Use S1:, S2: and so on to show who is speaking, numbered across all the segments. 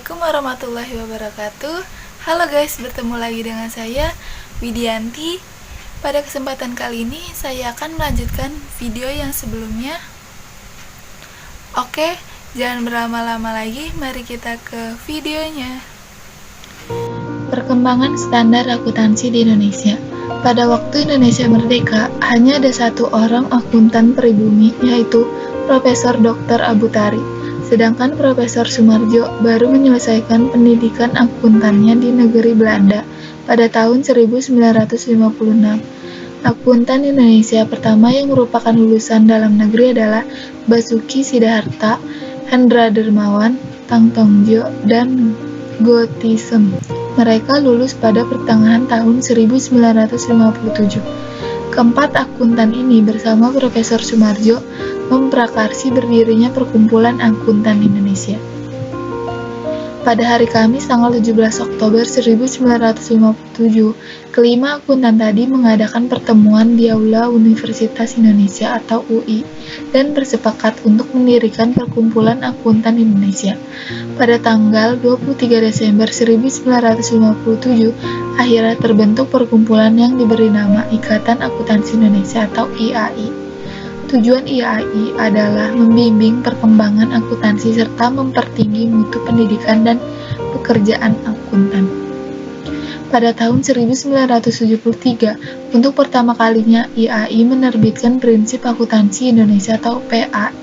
S1: Assalamualaikum warahmatullahi wabarakatuh. Halo guys, bertemu lagi dengan saya Widianti. Pada kesempatan kali ini saya akan melanjutkan video yang sebelumnya. Oke, jangan berlama-lama lagi, mari kita ke videonya. Perkembangan standar akuntansi di Indonesia. Pada waktu Indonesia merdeka, hanya ada satu orang akuntan pribumi, yaitu Profesor Dr. Abu Tari. Sedangkan Profesor Sumarjo baru menyelesaikan pendidikan akuntannya di negeri Belanda pada tahun 1956. Akuntan Indonesia pertama yang merupakan lulusan dalam negeri adalah Basuki Siddharta, Hendra Dermawan, Tang Tongjo, dan Gotisem. Mereka lulus pada pertengahan tahun 1957. Keempat akuntan ini bersama Profesor Sumarjo memprakarsi berdirinya Perkumpulan Akuntan Indonesia. Pada hari Kamis tanggal 17 Oktober 1957, kelima akuntan tadi mengadakan pertemuan di Aula Universitas Indonesia atau UI dan bersepakat untuk mendirikan Perkumpulan Akuntan Indonesia. Pada tanggal 23 Desember 1957, akhirnya terbentuk perkumpulan yang diberi nama Ikatan Akuntansi Indonesia atau IAI. Tujuan IAI adalah membimbing perkembangan akuntansi serta mempertinggi mutu pendidikan dan pekerjaan akuntan. Pada tahun 1973, untuk pertama kalinya IAI menerbitkan Prinsip Akuntansi Indonesia atau PAI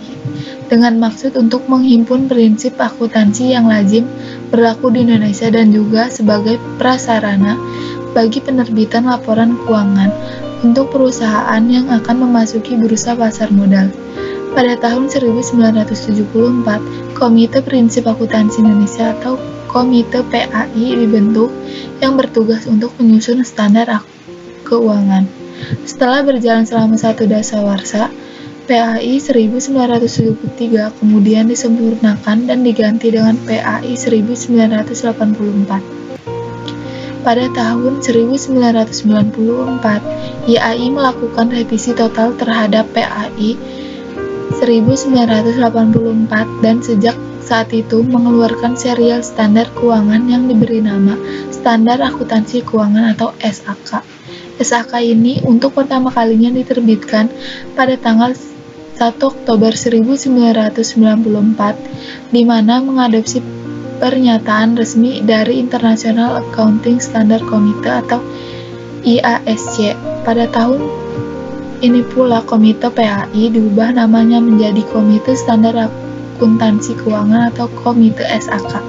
S1: dengan maksud untuk menghimpun prinsip akuntansi yang lazim berlaku di Indonesia dan juga sebagai prasarana bagi penerbitan laporan keuangan untuk perusahaan yang akan memasuki bursa pasar modal. Pada tahun 1974, Komite Prinsip Akuntansi Indonesia atau Komite PAI dibentuk yang bertugas untuk menyusun standar keuangan. Setelah berjalan selama satu dasawarsa, PAI 1973 kemudian disempurnakan dan diganti dengan PAI 1984. Pada tahun 1994, IAI melakukan revisi total terhadap PAI 1984 dan sejak saat itu mengeluarkan serial standar keuangan yang diberi nama Standar Akuntansi Keuangan atau SAK. SAK ini untuk pertama kalinya diterbitkan pada tanggal 1 Oktober 1994, di mana mengadopsi pernyataan resmi dari International Accounting Standard Committee atau IASC. Pada tahun ini pula Komite PAI diubah namanya menjadi Komite Standar Akuntansi Keuangan atau Komite SAK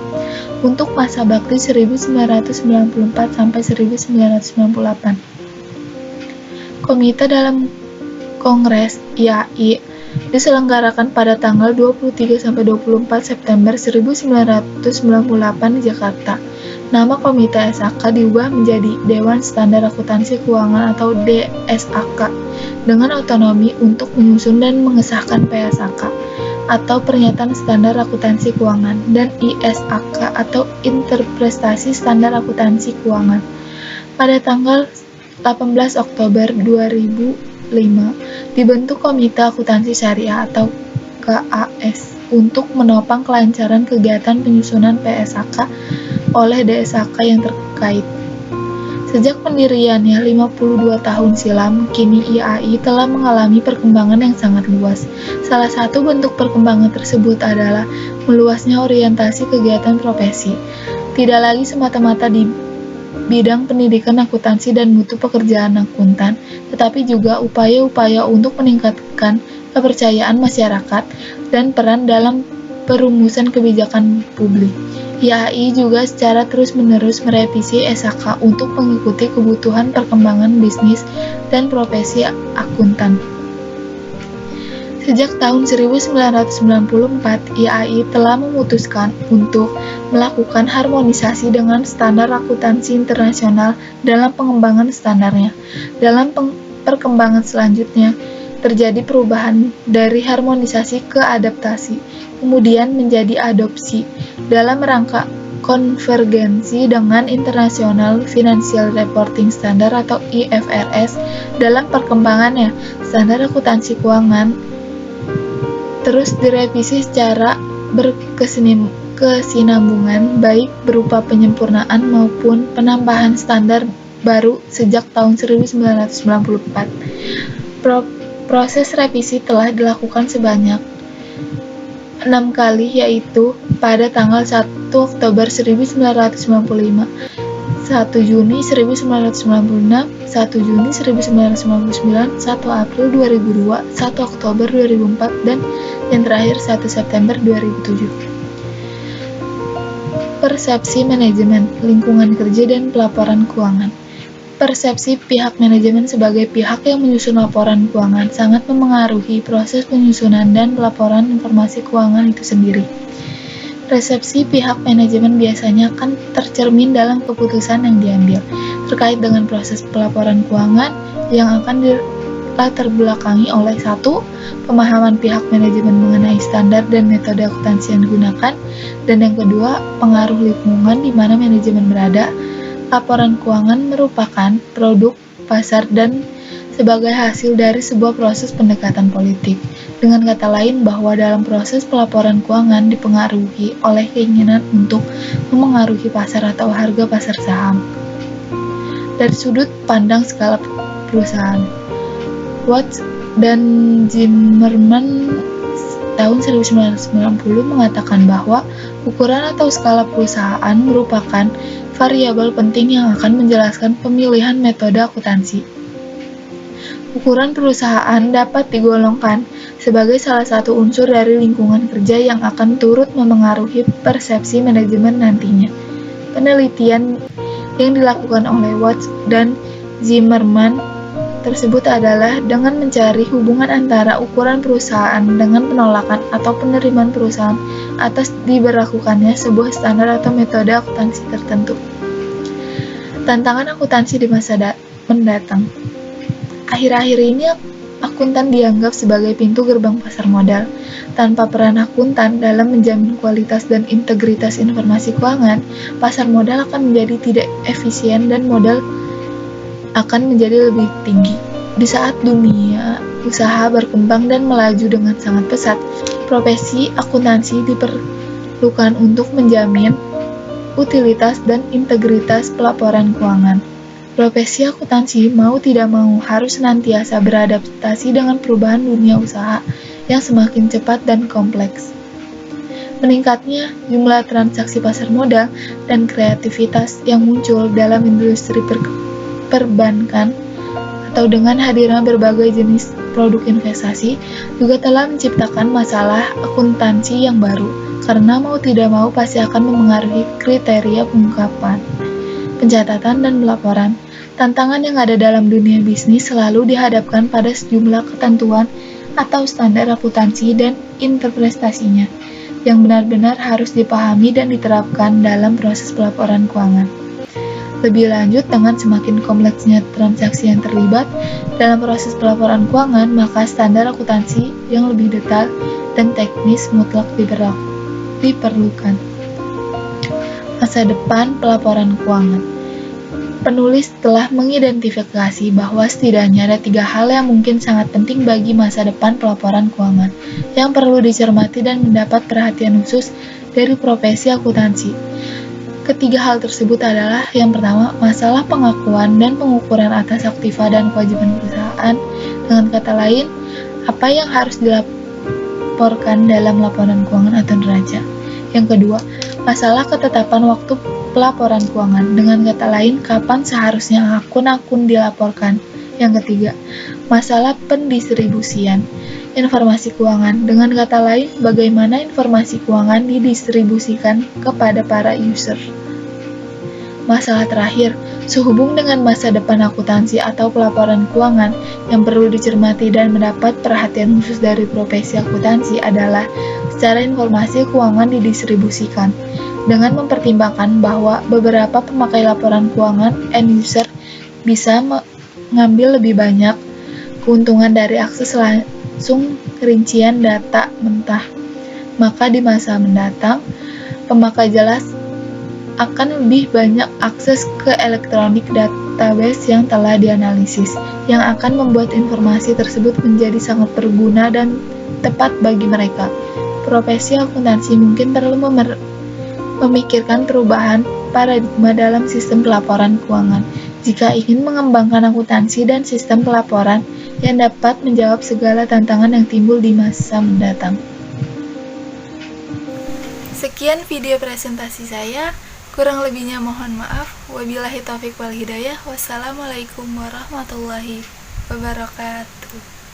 S1: untuk masa bakti 1994 sampai 1998. Komite dalam Kongres IAI diselenggarakan pada tanggal 23 sampai 24 September 1998 di Jakarta. Nama Komite SAK diubah menjadi Dewan Standar Akuntansi Keuangan atau DSAK dengan otonomi untuk menyusun dan mengesahkan PSAK atau Pernyataan Standar Akuntansi Keuangan dan ISAK atau Interpretasi Standar Akuntansi Keuangan. Pada tanggal 18 Oktober 2005 dibentuk Komite Akuntansi Syariah atau KAS untuk menopang kelancaran kegiatan penyusunan PSAK oleh DSAK yang terkait. Sejak pendiriannya 52 tahun silam, kini IAI telah mengalami perkembangan yang sangat luas. Salah satu bentuk perkembangan tersebut adalah meluasnya orientasi kegiatan profesi. Tidak lagi semata-mata di bidang pendidikan akuntansi dan mutu pekerjaan akuntan, tetapi juga upaya-upaya untuk meningkatkan kepercayaan masyarakat dan peran dalam perumusan kebijakan publik. IAI juga secara terus-menerus merevisi SAK untuk mengikuti kebutuhan perkembangan bisnis dan profesi akuntan. Sejak tahun 1994, IAI telah memutuskan untuk melakukan harmonisasi dengan standar akuntansi internasional dalam pengembangan standarnya. Dalam perkembangan selanjutnya, terjadi perubahan dari harmonisasi ke adaptasi, kemudian menjadi adopsi dalam rangka konvergensi dengan International Financial Reporting Standard atau IFRS. Dalam perkembangannya, standar akuntansi keuangan terus direvisi secara kesinambungan baik berupa penyempurnaan maupun penambahan standar baru sejak tahun 1994. Proses revisi telah dilakukan sebanyak 6 kali, yaitu pada tanggal 1 Oktober 1995, 1 Juni 1996, 1 Juni 1999, 1 April 2002, 1 Oktober 2004, dan yang terakhir 1 September 2007. Persepsi manajemen, lingkungan kerja, dan pelaporan keuangan. Persepsi pihak manajemen sebagai pihak yang menyusun laporan keuangan sangat memengaruhi proses penyusunan dan pelaporan informasi keuangan itu sendiri. Persepsi pihak manajemen biasanya akan tercermin dalam keputusan yang diambil terkait dengan proses pelaporan keuangan yang akan dilatar belakangi oleh 1. Pemahaman pihak manajemen mengenai standar dan metode akuntansi yang digunakan, dan yang kedua, pengaruh lingkungan di mana manajemen berada. Laporan keuangan merupakan produk pasar dan sebagai hasil dari sebuah proses pendekatan politik. Dengan kata lain, bahwa dalam proses pelaporan keuangan dipengaruhi oleh keinginan untuk memengaruhi pasar atau harga pasar saham. Dari sudut pandang skala perusahaan, Watts dan Zimmerman tahun 1990 mengatakan bahwa ukuran atau skala perusahaan merupakan variabel penting yang akan menjelaskan pemilihan metode akuntansi. Ukuran perusahaan dapat digolongkan sebagai salah satu unsur dari lingkungan kerja yang akan turut memengaruhi persepsi manajemen nantinya. Penelitian yang dilakukan oleh Watts dan Zimmerman tersebut adalah dengan mencari hubungan antara ukuran perusahaan dengan penolakan atau penerimaan perusahaan atas diberlakukannya sebuah standar atau metode akuntansi tertentu. Tantangan akuntansi di masa mendatang. Akhir-akhir ini akuntan dianggap sebagai pintu gerbang pasar modal. Tanpa peran akuntan dalam menjamin kualitas dan integritas informasi keuangan, pasar modal akan menjadi tidak efisien dan modal akan menjadi lebih tinggi. Di saat dunia usaha berkembang dan melaju dengan sangat pesat, profesi akuntansi diperlukan untuk menjamin utilitas dan integritas pelaporan keuangan. Profesi akuntansi mau tidak mau harus senantiasa beradaptasi dengan perubahan dunia usaha yang semakin cepat dan kompleks. Meningkatnya jumlah transaksi pasar modal dan kreativitas yang muncul dalam industri perbankan atau dengan hadirnya berbagai jenis produk investasi juga telah menciptakan masalah akuntansi yang baru, karena mau tidak mau pasti akan memengaruhi kriteria pengungkapan, pencatatan, dan pelaporan. Tantangan yang ada dalam dunia bisnis selalu dihadapkan pada sejumlah ketentuan atau standar akuntansi dan interpretasinya yang benar-benar harus dipahami dan diterapkan dalam proses pelaporan keuangan. Lebih lanjut, dengan semakin kompleksnya transaksi yang terlibat dalam proses pelaporan keuangan, maka standar akuntansi yang lebih detail dan teknis mutlak diperlukan. Masa depan pelaporan keuangan. Penulis telah mengidentifikasi bahwa setidaknya ada 3 hal yang mungkin sangat penting bagi masa depan pelaporan keuangan yang perlu dicermati dan mendapat perhatian khusus dari profesi akuntansi. Ketiga hal tersebut adalah: yang pertama, masalah pengakuan dan pengukuran atas aktiva dan kewajiban perusahaan. Dengan kata lain, apa yang harus dilaporkan dalam laporan keuangan atau neraca. Yang kedua, masalah ketetapan waktu pelaporan keuangan. Dengan kata lain, kapan seharusnya akun-akun dilaporkan. Yang ketiga, masalah pendistribusian informasi keuangan. Dengan kata lain, bagaimana informasi keuangan didistribusikan kepada para user. Masalah terakhir, sehubung dengan masa depan akuntansi atau pelaporan keuangan yang perlu dicermati dan mendapat perhatian khusus dari profesi akuntansi adalah secara informasi keuangan didistribusikan, dengan mempertimbangkan bahwa beberapa pemakai laporan keuangan end user bisa mengambil lebih banyak keuntungan dari akses langsung rincian data mentah. Maka di masa mendatang, pemakai jelas akan lebih banyak akses ke elektronik database yang telah dianalisis, yang akan membuat informasi tersebut menjadi sangat berguna dan tepat bagi mereka. Profesi akuntansi mungkin perlu memikirkan perubahan paradigma dalam sistem pelaporan keuangan jika ingin mengembangkan akuntansi dan sistem pelaporan yang dapat menjawab segala tantangan yang timbul di masa mendatang. Sekian video presentasi saya, kurang lebihnya mohon maaf. Wabillahi taufiq wal hidayah. Wassalamualaikum warahmatullahi wabarakatuh.